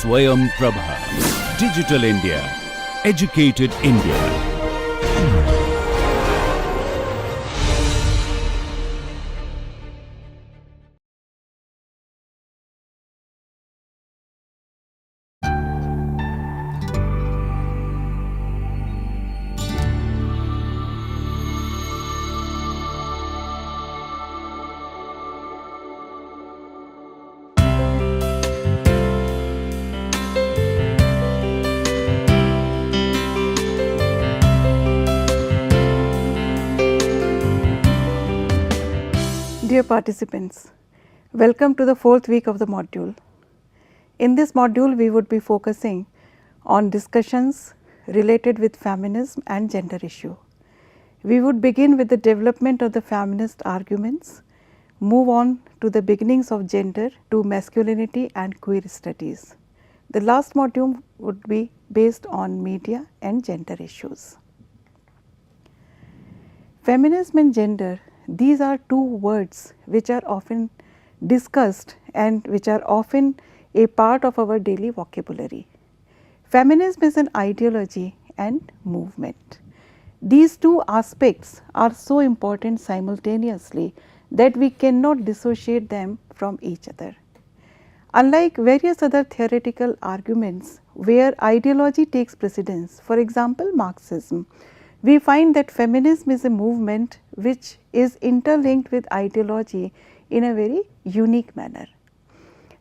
Swayam Prabha. Digital India. Educated India. Dear participants, welcome to the 4th week of the module. In this module, we would be focusing on discussions related with feminism and gender issue. We would begin with the development of the feminist arguments, move on to the beginnings of gender to masculinity and queer studies. The last module would be based on media and gender issues. Feminism and gender, these are two words which are often discussed and which are often a part of our daily vocabulary. Feminism is an ideology and movement. These two aspects are so important simultaneously that we cannot dissociate them from each other. Unlike various other theoretical arguments where ideology takes precedence, for example Marxism, we find that feminism is a movement which is interlinked with ideology in a very unique manner.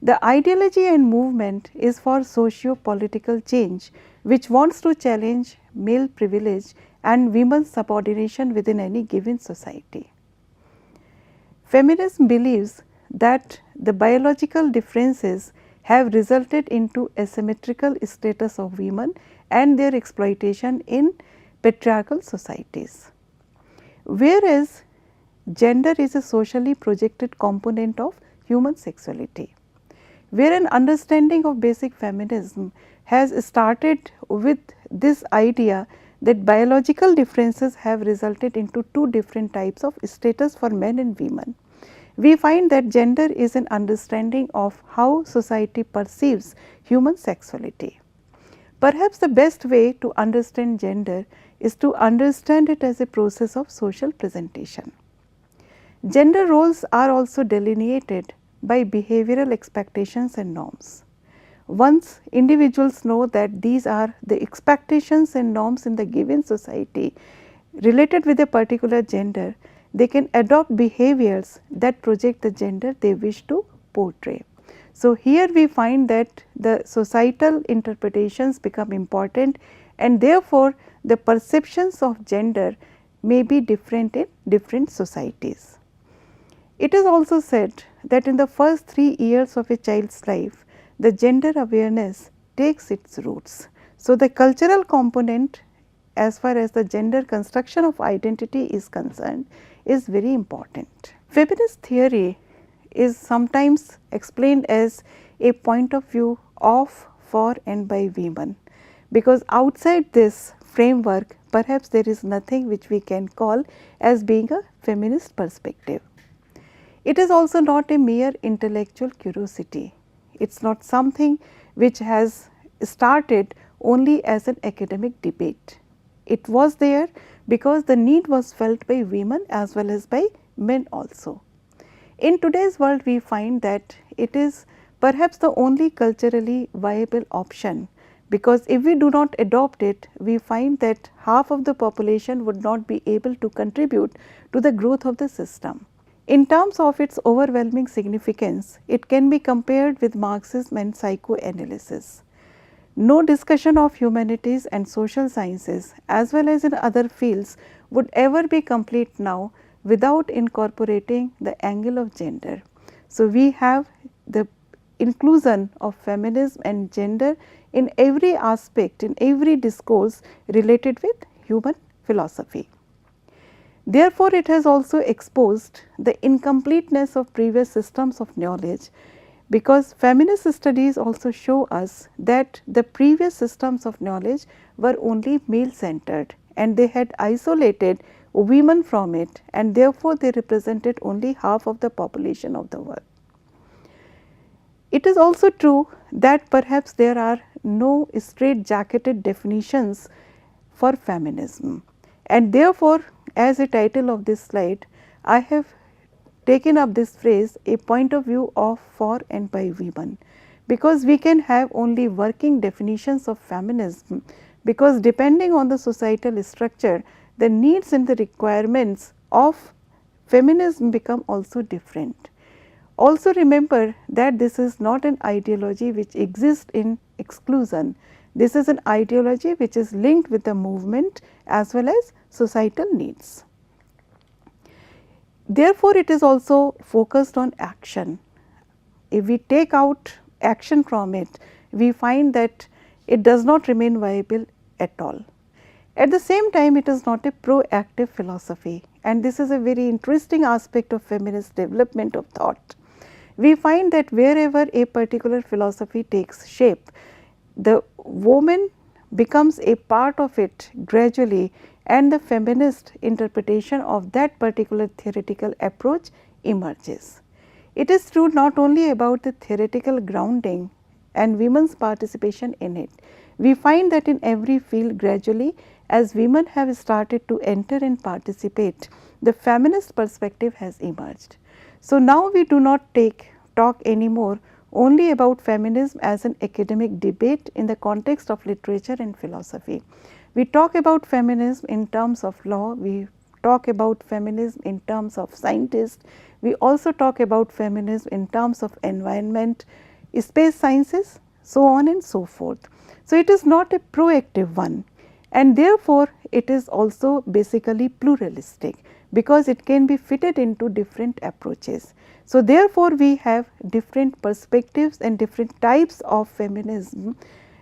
The ideology and movement is for socio-political change which wants to challenge male privilege and women's subordination within any given society. Feminism believes that the biological differences have resulted into asymmetrical status of women and their exploitation in patriarchal societies, whereas gender is a socially projected component of human sexuality, where an understanding of basic feminism has started with this idea that biological differences have resulted into two different types of status for men and women. We find that gender is an understanding of how society perceives human sexuality. Perhaps the best way to understand gender is to understand it as a process of social presentation. Gender roles are also delineated by behavioral expectations and norms. Once individuals know that these are the expectations and norms in the given society related with a particular gender, they can adopt behaviors that project the gender they wish to portray. So, here we find that the societal interpretations become important and therefore, the perceptions of gender may be different in different societies. It is also said that in the first 3 years of a child's life, the gender awareness takes its roots. So, the cultural component as far as the gender construction of identity is concerned is very important. Feminist theory is sometimes explained as a point of view of, for and by women, because outside this framework perhaps there is nothing which we can call as being a feminist perspective. It is also not a mere intellectual curiosity. It is not something which has started only as an academic debate. It was there because the need was felt by women as well as by men also. In today's world, we find that it is perhaps the only culturally viable option, because if we do not adopt it, we find that half of the population would not be able to contribute to the growth of the system. In terms of its overwhelming significance, it can be compared with Marxism and psychoanalysis. No discussion of humanities and social sciences as well as in other fields would ever be complete now without incorporating the angle of gender. So, we have the inclusion of feminism and gender in every aspect, in every discourse related with human philosophy. Therefore, it has also exposed the incompleteness of previous systems of knowledge, because feminist studies also show us that the previous systems of knowledge were only male centered and they had isolated women from it, and therefore, they represented only half of the population of the world. It is also true that perhaps there are no straight-jacketed definitions for feminism, and therefore, as the title of this slide, I have taken up this phrase, a point of view of, for and by women, because we can have only working definitions of feminism, because depending on the societal structure, the needs and the requirements of feminism become also different. Also remember that this is not an ideology which exists in exclusion. This is an ideology which is linked with the movement as well as societal needs. Therefore, it is also focused on action. If we take out action from it, we find that it does not remain viable at all. At the same time, it is not a proactive philosophy, and this is a very interesting aspect of feminist development of thought. We find that wherever a particular philosophy takes shape, the woman becomes a part of it gradually, and the feminist interpretation of that particular theoretical approach emerges. It is true not only about the theoretical grounding and women's participation in it. We find that in every field gradually, as women have started to enter and participate, the feminist perspective has emerged. So, now we do not talk anymore only about feminism as an academic debate in the context of literature and philosophy. We talk about feminism in terms of law, we talk about feminism in terms of scientists, we also talk about feminism in terms of environment, space sciences, so on and so forth. So, it is not a proactive one, and therefore, it is also basically pluralistic, because it can be fitted into different approaches. So, therefore, we have different perspectives and different types of feminism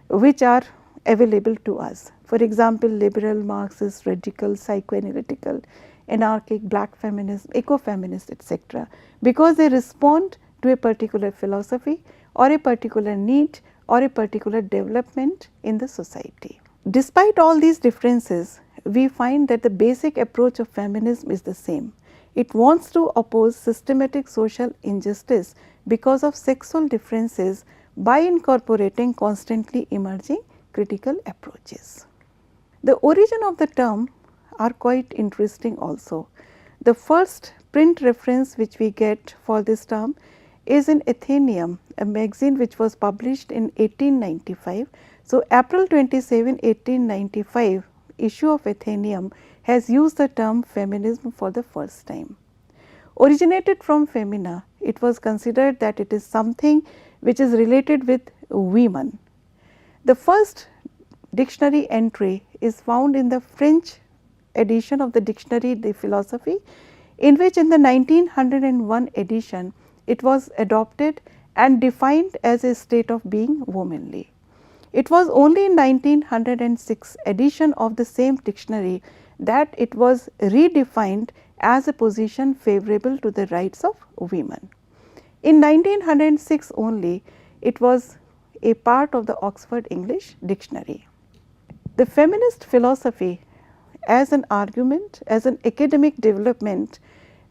which are available to us. For example, liberal, Marxist, radical, psychoanalytical, anarchic, black feminism, ecofeminist, etc., because they respond to a particular philosophy or a particular need or a particular development in the society. Despite all these differences, we find that the basic approach of feminism is the same. It wants to oppose systematic social injustice because of sexual differences by incorporating constantly emerging critical approaches. The origin of the term are quite interesting also. The first print reference which we get for this term is in Athenaeum, a magazine which was published in 1895. So, April 27, 1895 issue of Athenaeum has used the term feminism for the first time. Originated from femina, it was considered that it is something which is related with women. The first dictionary entry is found in the French edition of the Dictionary de Philosophie, in which in the 1901 edition it was adopted and defined as a state of being womanly. It was only in 1906 edition of the same dictionary that it was redefined as a position favorable to the rights of women. In 1906 only, it was a part of the Oxford English Dictionary. The feminist philosophy as an argument, as an academic development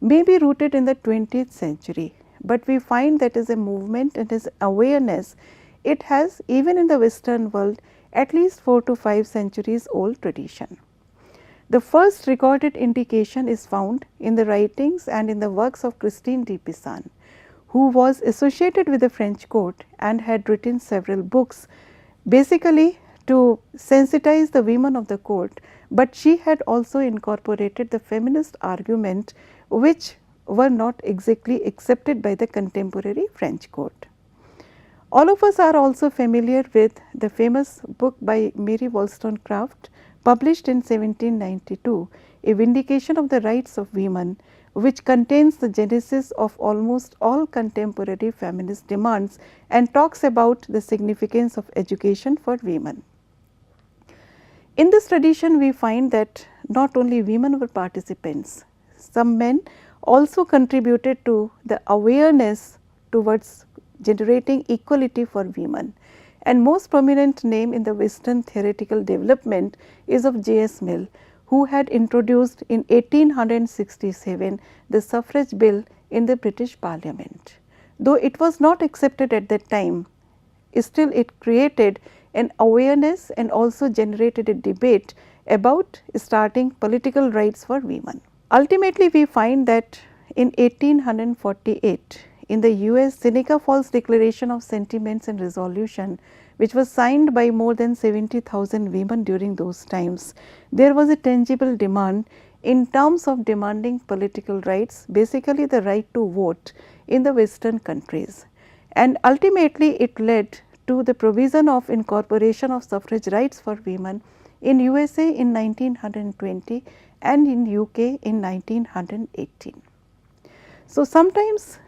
may be rooted in the 20th century, but we find that as a movement and as awareness, it has even in the Western world at least 4 to 5 centuries old tradition. The first recorded indication is found in the writings and in the works of Christine de Pizan, who was associated with the French court and had written several books basically to sensitize the women of the court, but she had also incorporated the feminist argument which were not exactly accepted by the contemporary French court. All of us are also familiar with the famous book by Mary Wollstonecraft, published in 1792, A Vindication of the Rights of Women, which contains the genesis of almost all contemporary feminist demands and talks about the significance of education for women. In this tradition, we find that not only women were participants, some men also contributed to the awareness towards generating equality for women, and most prominent name in the Western theoretical development is of J.S. Mill, who had introduced in 1867 the suffrage bill in the British Parliament. Though it was not accepted at that time, still it created an awareness and also generated a debate about starting political rights for women. Ultimately, we find that in 1848, in the US, Seneca Falls Declaration of Sentiments and Resolution, which was signed by more than 70,000 women during those times, there was a tangible demand in terms of demanding political rights, basically the right to vote in the Western countries. And ultimately, it led to the provision of incorporation of suffrage rights for women in USA in 1920 and in UK in 1918. So, sometimes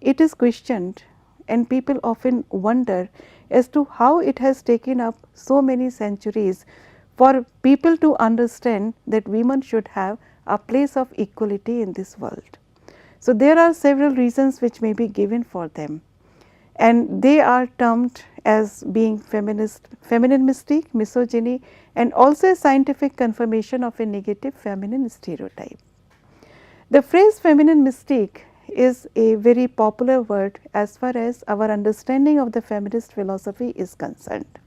it is questioned and people often wonder as to how it has taken up so many centuries for people to understand that women should have a place of equality in this world. So, there are several reasons which may be given for them, and they are termed as being feminine mystique, misogyny, and also a scientific confirmation of a negative feminine stereotype. The phrase feminine mystique is a very popular word as far as our understanding of the feminist philosophy is concerned.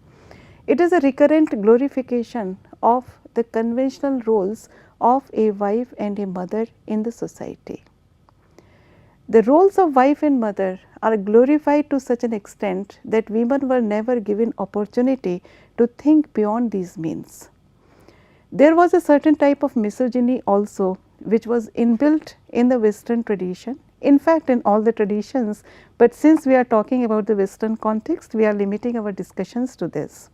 It is a recurrent glorification of the conventional roles of a wife and a mother in the society. The roles of wife and mother are glorified to such an extent that women were never given opportunity to think beyond these means. There was a certain type of misogyny also which was inbuilt in the Western tradition, in fact in all the traditions, but since we are talking about the Western context, we are limiting our discussions to this.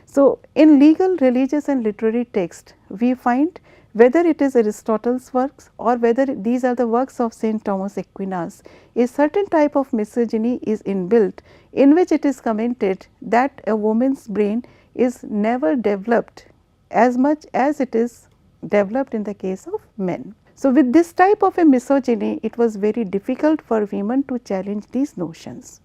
So, in legal, religious and literary text, we find whether it is Aristotle's works or whether these are the works of Saint Thomas Aquinas, a certain type of misogyny is inbuilt, in which it is commented that a woman's brain is never developed as much as it is developed in the case of men. So, with this type of a misogyny, it was very difficult for women to challenge these notions.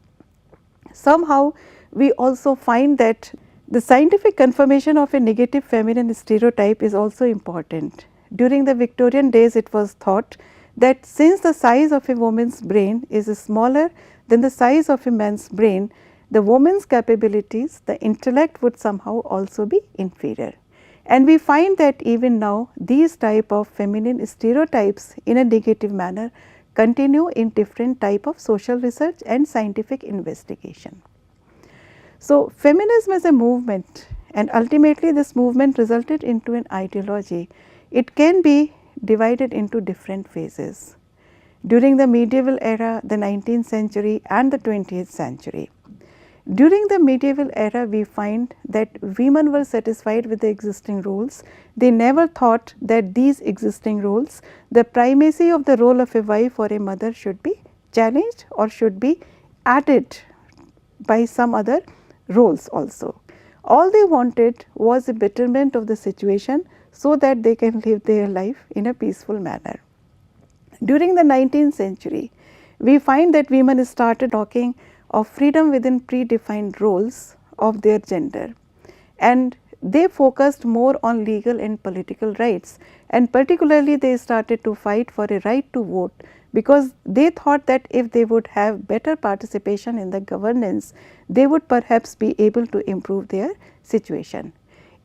Somehow, we also find that the scientific confirmation of a negative feminine stereotype is also important. During the Victorian days, it was thought that since the size of a woman's brain is smaller than the size of a man's brain, the woman's capabilities, the intellect would somehow also be inferior. And we find that even now these type of feminine stereotypes in a negative manner continue in different type of social research and scientific investigation. So, feminism as a movement, and ultimately this movement resulted into an ideology. It can be divided into different phases during the medieval era, the 19th century and the 20th century. During the medieval era, we find that women were satisfied with the existing roles. They never thought that these existing roles, the primacy of the role of a wife or a mother should be challenged or should be added by some other roles also. All they wanted was a betterment of the situation so that they can live their life in a peaceful manner. During the 19th century, we find that women started talking of freedom within predefined roles of their gender, and they focused more on legal and political rights, and particularly they started to fight for a right to vote, because they thought that if they would have better participation in the governance, they would perhaps be able to improve their situation.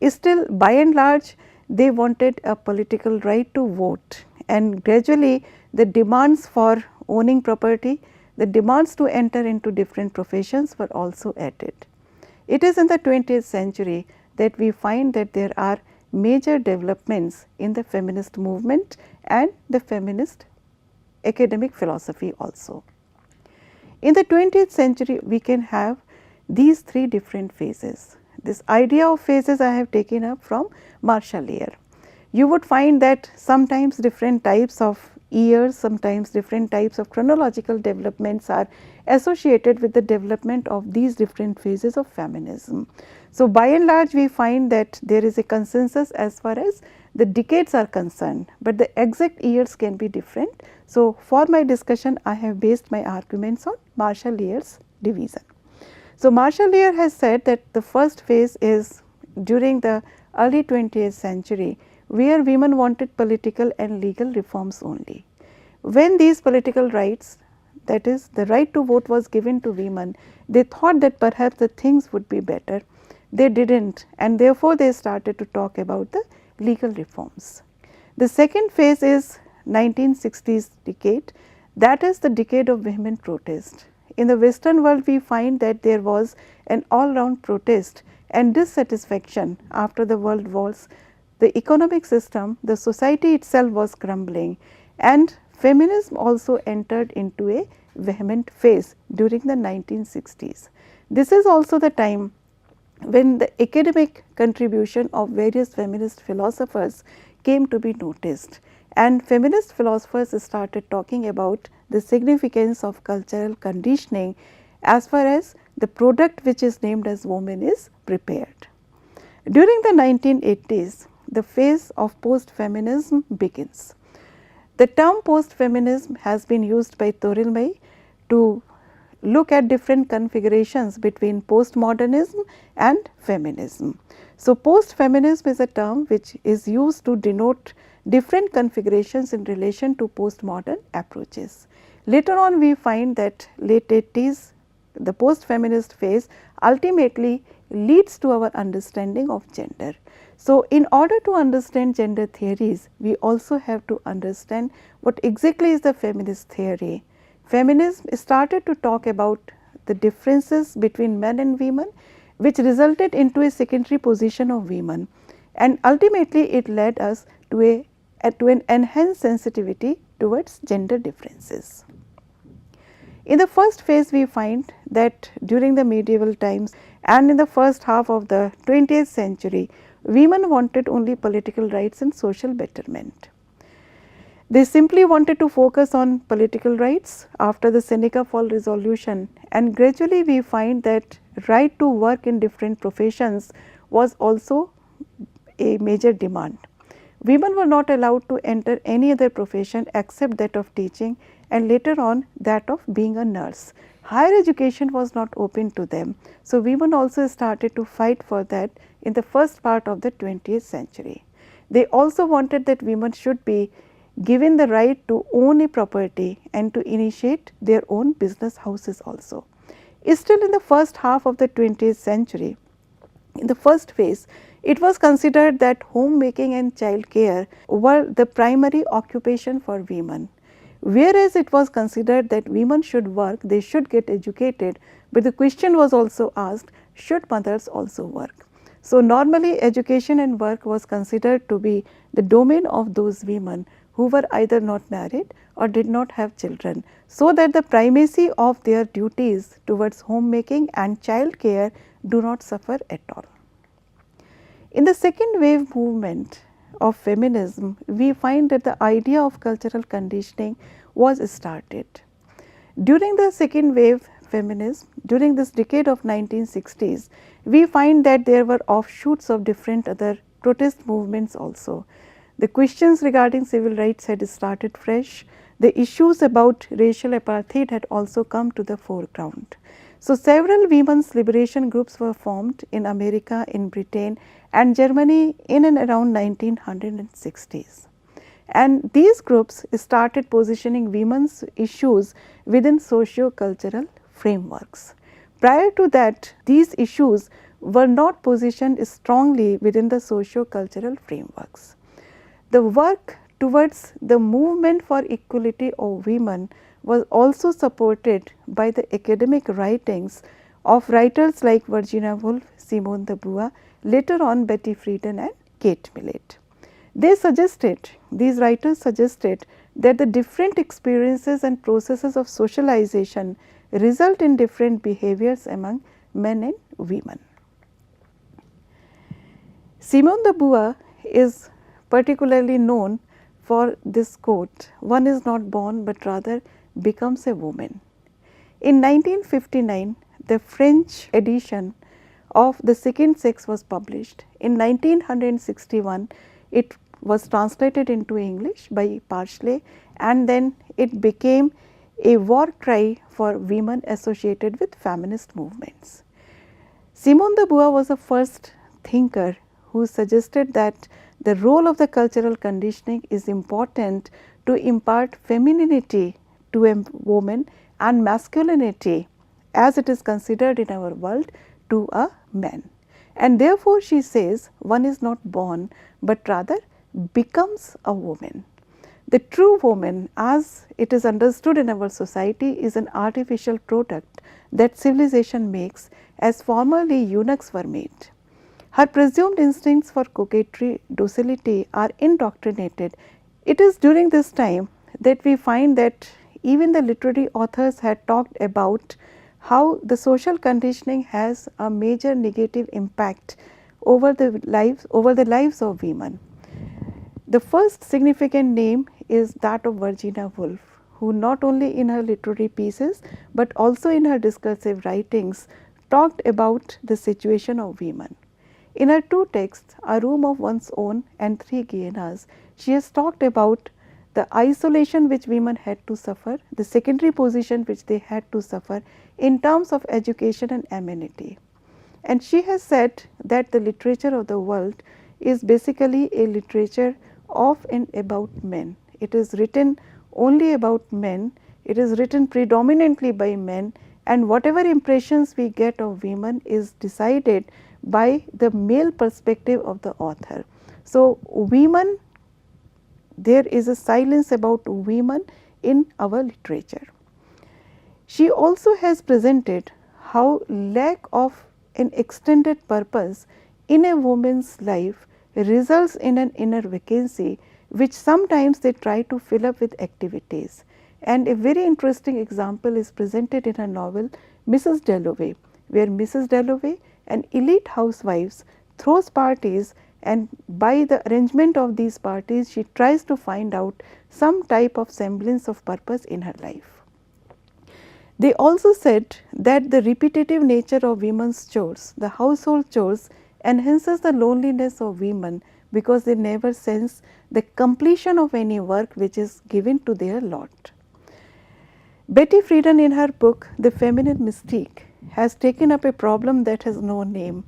Still, by and large, they wanted a political right to vote, and gradually the demands for owning property, the demands to enter into different professions were also added. It is in the 20th century that we find that there are major developments in the feminist movement and the feminist academic philosophy also. In the 20th century, we can have these three different phases. This idea of phases I have taken up from Marshall Lear. You would find that sometimes different types of years, sometimes different types of chronological developments are associated with the development of these different phases of feminism. So, by and large, we find that there is a consensus as far as the decades are concerned, but the exact years can be different. So, for my discussion, I have based my arguments on Marshall Lear's division. So, Marshall Lear has said that the first phase is during the early 20th century, where women wanted political and legal reforms only. When these political rights, that is the right to vote was given to women, they thought that perhaps the things would be better. They didn't, and therefore they started to talk about the legal reforms. The second phase is 1960s decade, that is the decade of vehement protest. In the Western world, we find that there was an all round protest and dissatisfaction after the world wars. The economic system, the society itself was crumbling, and feminism also entered into a vehement phase during the 1960s. This is also the time when the academic contribution of various feminist philosophers came to be noticed, and feminist philosophers started talking about the significance of cultural conditioning as far as the product which is named as woman is prepared. During the 1980s, the phase of post-feminism begins. The term post-feminism has been used by Thorilmai to look at different configurations between postmodernism and feminism. So, post-feminism is a term which is used to denote different configurations in relation to postmodern approaches. Later on, we find that late 80s, the post-feminist phase ultimately leads to our understanding of gender. So, in order to understand gender theories, we also have to understand what exactly is the feminist theory. Feminism started to talk about the differences between men and women, which resulted into a secondary position of women, and ultimately it led us to an enhanced sensitivity towards gender differences. In the first phase, we find that during the medieval times and in the first half of the 20th century, women wanted only political rights and social betterment. They simply wanted to focus on political rights after the Seneca Fall resolution, and gradually we find that right to work in different professions was also a major demand. Women were not allowed to enter any other profession except that of teaching, and later on that of being a nurse. Higher education was not open to them. So, women also started to fight for that in the first part of the 20th century. They also wanted that women should be given the right to own a property and to initiate their own business houses also. Still in the first half of the 20th century, in the first phase, it was considered that homemaking and child care were the primary occupation for women, whereas it was considered that women should work, they should get educated, but the question was also asked, should mothers also work? So, normally education and work was considered to be the domain of those women who were either not married or did not have children, so that the primacy of their duties towards homemaking and child care do not suffer at all. In the second wave movement of feminism, we find that the idea of cultural conditioning was started. During the second wave feminism, during this decade of 1960s, we find that there were offshoots of different other protest movements also. The questions regarding civil rights had started fresh. The issues about racial apartheid had also come to the foreground. So, several women's liberation groups were formed in America, in Britain and Germany in and around 1960s. And these groups started positioning women's issues within socio-cultural frameworks. Prior to that, these issues were not positioned strongly within the socio-cultural frameworks. The work towards the movement for equality of women was also supported by the academic writings of writers like Virginia Woolf, Simone de Beauvoir, later on Betty Friedan and Kate Millett. These writers suggested that the different experiences and processes of socialization result in different behaviors among men and women. Simone de Beauvoir is particularly known for this quote, "One is not born but rather becomes a woman." In 1959, the French edition of The Second Sex was published. In 1961, it was translated into English by Parsley, and then it became a war cry for women associated with feminist movements. Simone de Beauvoir was the first thinker who suggested that the role of the cultural conditioning is important to impart femininity to a woman and masculinity as it is considered in our world to a man. And therefore, she says one is not born, but rather becomes a woman. The true woman, as it is understood in our society, is an artificial product that civilization makes, as formerly eunuchs were made. Her presumed instincts for coquetry, docility are indoctrinated. It is during this time that we find that even the literary authors had talked about how the social conditioning has a major negative impact over the lives of women. The first significant name is that of Virginia Woolf, who not only in her literary pieces but also in her discursive writings talked about the situation of women. In her two texts, A Room of One's Own and Three Guianas, she has talked about the isolation which women had to suffer, the secondary position which they had to suffer in terms of education and amenity. And she has said that the literature of the world is basically a literature of and about men. It is written only about men, it is written predominantly by men, and whatever impressions we get of women is decided by the male perspective of the author. So, women, there is a silence about women in our literature. She also has presented how lack of an extended purpose in a woman's life results in an inner vacancy, which sometimes they try to fill up with activities. And a very interesting example is presented in her novel Mrs. Dalloway, where Mrs. Dalloway, an elite housewife, throws parties, and by the arrangement of these parties she tries to find out some type of semblance of purpose in her life. They also said that the repetitive nature of women's chores, the household chores, enhances the loneliness of women because they never sense the completion of any work which is given to their lot. Betty Friedan, in her book The Feminine Mystique, has taken up a problem that has no name,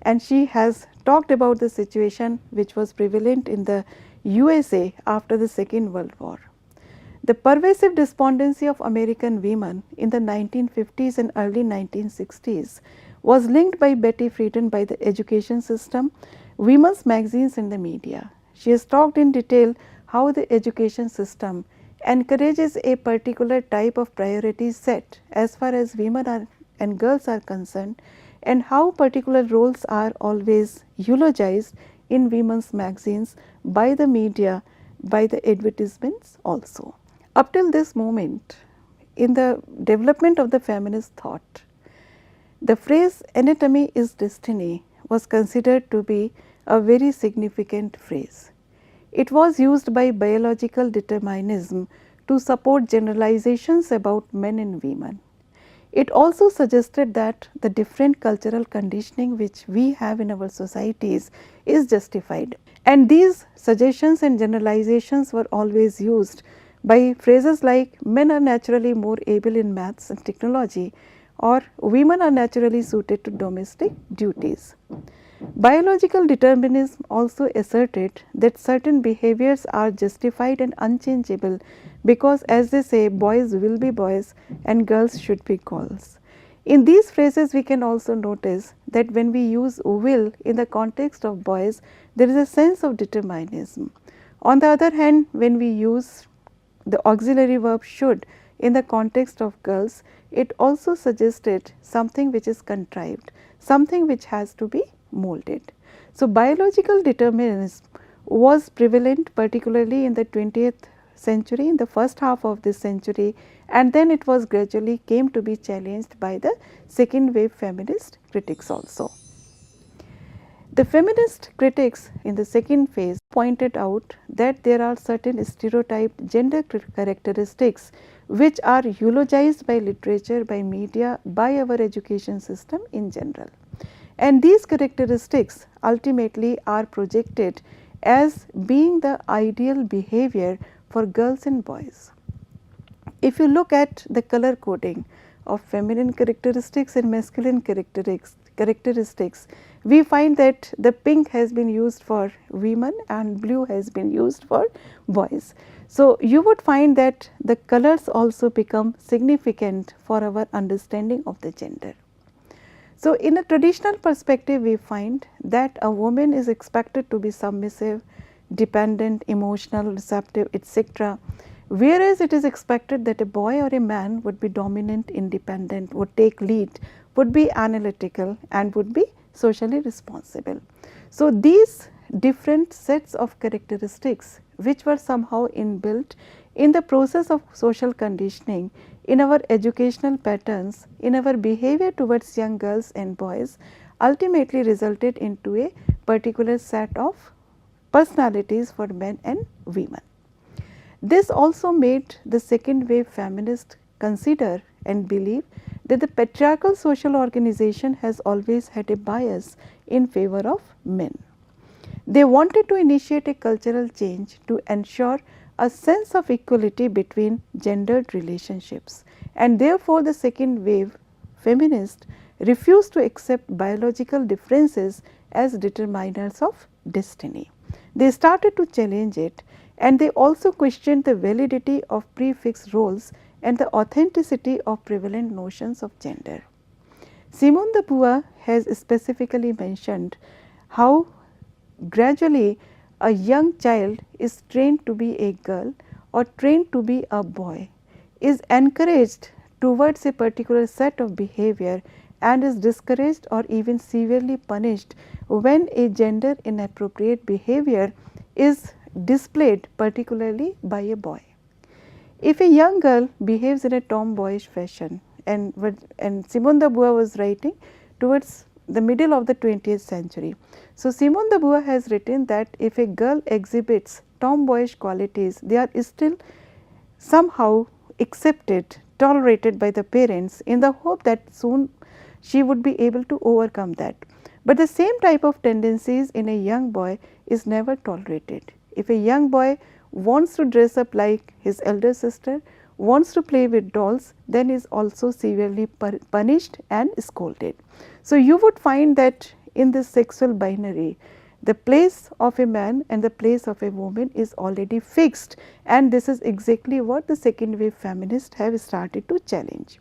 and she has talked about the situation which was prevalent in the USA after the Second World War. The pervasive despondency of American women in the 1950s and early 1960s was linked by Betty Friedan by the education system, women's magazines and the media. She has talked in detail how the education system encourages a particular type of priority set as far as women and girls are concerned, and how particular roles are always eulogized in women's magazines by the media, by the advertisements also. Up till this moment, in the development of the feminist thought, the phrase anatomy is destiny was considered to be a very significant phrase. It was used by biological determinism to support generalizations about men and women. It also suggested that the different cultural conditioning which we have in our societies is justified, and these suggestions and generalizations were always used by phrases like men are naturally more able in maths and technology, or women are naturally suited to domestic duties. Biological determinism also asserted that certain behaviors are justified and unchangeable because, as they say, boys will be boys and girls should be girls. In these phrases we can also notice that when we use will in the context of boys, there is a sense of determinism. On the other hand, when we use the auxiliary verb should in the context of girls, it also suggested something which is contrived, something which has to be molded. So, biological determinism was prevalent particularly in the 20th century, in the first half of this century, and then it was gradually came to be challenged by the second wave feminist critics also. The feminist critics in the second phase pointed out that there are certain stereotyped gender characteristics which are eulogized by literature, by media, by our education system in general. And these characteristics ultimately are projected as being the ideal behavior for girls and boys. If you look at the color coding of feminine characteristics and masculine characteristics, we find that the pink has been used for women and blue has been used for boys. So, you would find that the colors also become significant for our understanding of the gender. So, in a traditional perspective, we find that a woman is expected to be submissive, dependent, emotional, receptive, etc., whereas it is expected that a boy or a man would be dominant, independent, would take lead, would be analytical and would be socially responsible. So, these different sets of characteristics which were somehow inbuilt in the process of social conditioning, in our educational patterns, in our behavior towards young girls and boys, ultimately resulted into a particular set of personalities for men and women. This also made the second wave feminists consider and believe that the patriarchal social organization has always had a bias in favor of men. They wanted to initiate a cultural change to ensure a sense of equality between gendered relationships, and therefore the second wave feminists refused to accept biological differences as determiners of destiny. They started to challenge it, and they also questioned the validity of prefixed roles and the authenticity of prevalent notions of gender. Simone de Beauvoir has specifically mentioned how gradually a young child is trained to be a girl or trained to be a boy, is encouraged towards a particular set of behavior and is discouraged or even severely punished when a gender inappropriate behavior is displayed, particularly by a boy. If a young girl behaves in a tomboyish fashion, and Simone de Beauvoir was writing towards the middle of the 20th century. So, Simone de Beauvoir has written that if a girl exhibits tomboyish qualities, they are still somehow accepted, tolerated by the parents in the hope that soon she would be able to overcome that. But the same type of tendencies in a young boy is never tolerated. If a young boy wants to dress up like his elder sister, wants to play with dolls, then is also severely punished and scolded. So, you would find that in this sexual binary, the place of a man and the place of a woman is already fixed, and this is exactly what the second wave feminists have started to challenge.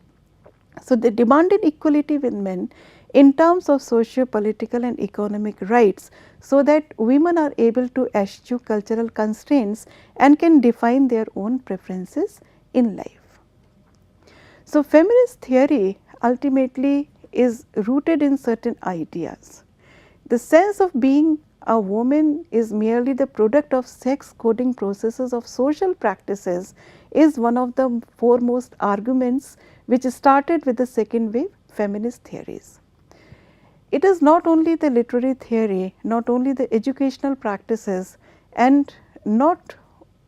So, they demanded equality with men in terms of socio-political and economic rights, so that women are able to eschew cultural constraints and can define their own preferences in life. So, feminist theory ultimately is rooted in certain ideas. The sense of being a woman is merely the product of sex coding processes of social practices is one of the foremost arguments which started with the second wave feminist theories. It is not only the literary theory, not only the educational practices, and not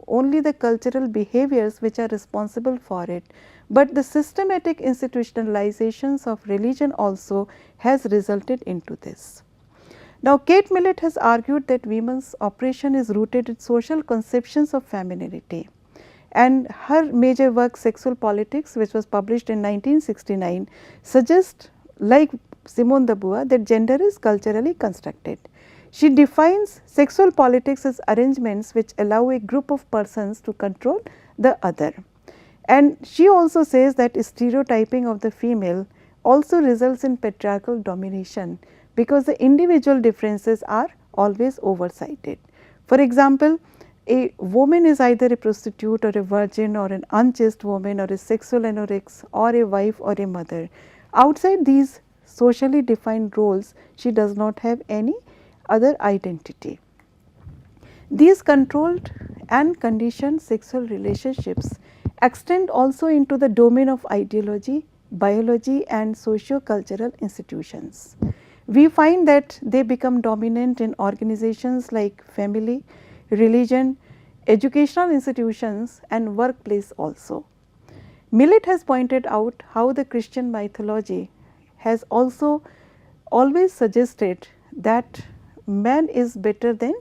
only the cultural behaviors which are responsible for it, but the systematic institutionalizations of religion also has resulted into this. Now, Kate Millett has argued that women's oppression is rooted in social conceptions of femininity, and her major work Sexual Politics, which was published in 1969, suggests, like Simone de Beauvoir, that gender is culturally constructed. She defines sexual politics as arrangements which allow a group of persons to control the other. And she also says that stereotyping of the female also results in patriarchal domination, because the individual differences are always oversighted. For example, a woman is either a prostitute or a virgin or an unchaste woman or a sexual anorex or a wife or a mother. Outside these socially defined roles, she does not have any other identity. These controlled and conditioned sexual relationships extend also into the domain of ideology, biology and socio-cultural institutions. We find that they become dominant in organizations like family, religion, educational institutions and workplace also. Millett has pointed out how the Christian mythology has also always suggested that man is better than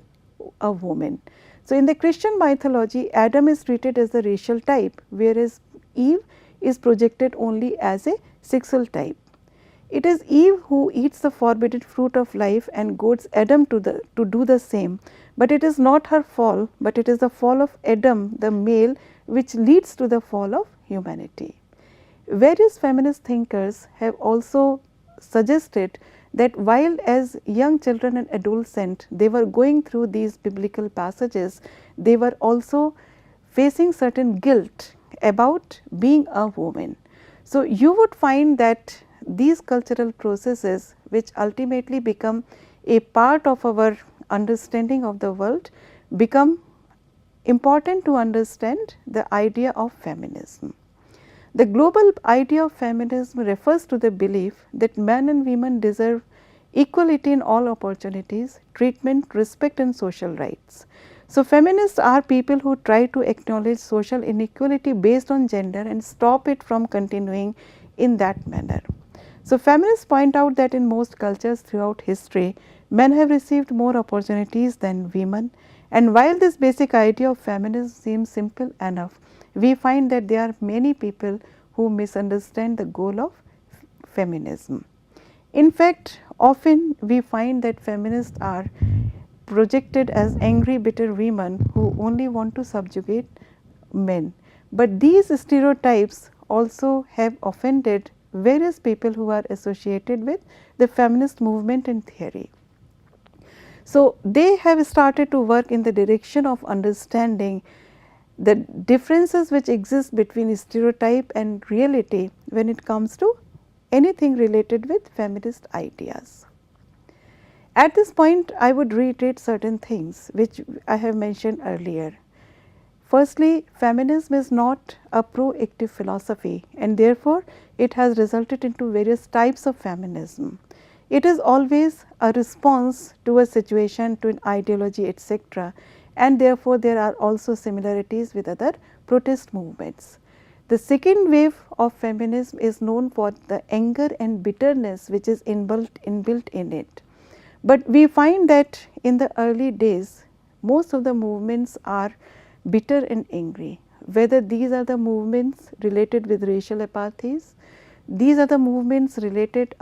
a woman. So, in the Christian mythology, Adam is treated as the racial type, whereas Eve is projected only as a sexual type. It is Eve who eats the forbidden fruit of life and goads Adam to do the same, but it is not her fall, but it is the fall of Adam, the male, which leads to the fall of humanity. Various feminist thinkers have also suggested that while as young children and adolescents they were going through these biblical passages, they were also facing certain guilt about being a woman. So, you would find that these cultural processes, which ultimately become a part of our understanding of the world, become important to understand the idea of feminism. The global idea of feminism refers to the belief that men and women deserve equality in all opportunities, treatment, respect and social rights. So, feminists are people who try to acknowledge social inequality based on gender and stop it from continuing in that manner. So, feminists point out that in most cultures throughout history, men have received more opportunities than women, and while this basic idea of feminism seems simple enough, we find that there are many people who misunderstand the goal of feminism. In fact, often we find that feminists are projected as angry, bitter women who only want to subjugate men. But these stereotypes also have offended various people who are associated with the feminist movement in theory. So, they have started to work in the direction of understanding the differences which exist between stereotype and reality when it comes to anything related with feminist ideas. At this point, I would reiterate certain things which I have mentioned earlier. Firstly, feminism is not a proactive philosophy and therefore, it has resulted into various types of feminism. It is always a response to a situation, to an ideology, etc., and therefore, there are also similarities with other protest movements. The second wave of feminism is known for the anger and bitterness which is inbuilt in it. But we find that in the early days, most of the movements are bitter and angry, whether these are the movements related with racial apathies, these are the movements related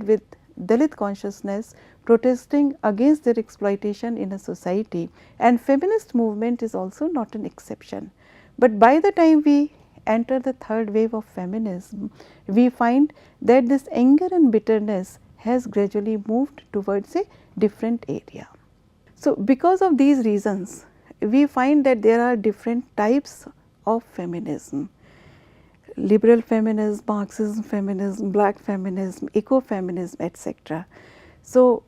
with Dalit consciousness, protesting against their exploitation in a society, and feminist movement is also not an exception. But by the time we enter the third wave of feminism, we find that this anger and bitterness has gradually moved towards a different area. So, because of these reasons, we find that there are different types of feminism: liberal feminism, Marxism feminism, black feminism, ecofeminism, etc. So,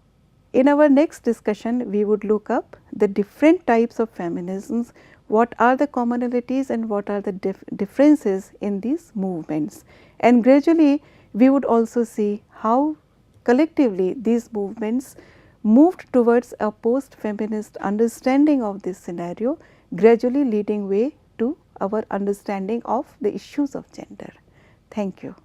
in our next discussion, we would look up the different types of feminisms, what are the commonalities and what are the differences in these movements, and gradually we would also see how collectively these movements moved towards a post-feminist understanding of this scenario, gradually leading way to our understanding of the issues of gender. Thank you.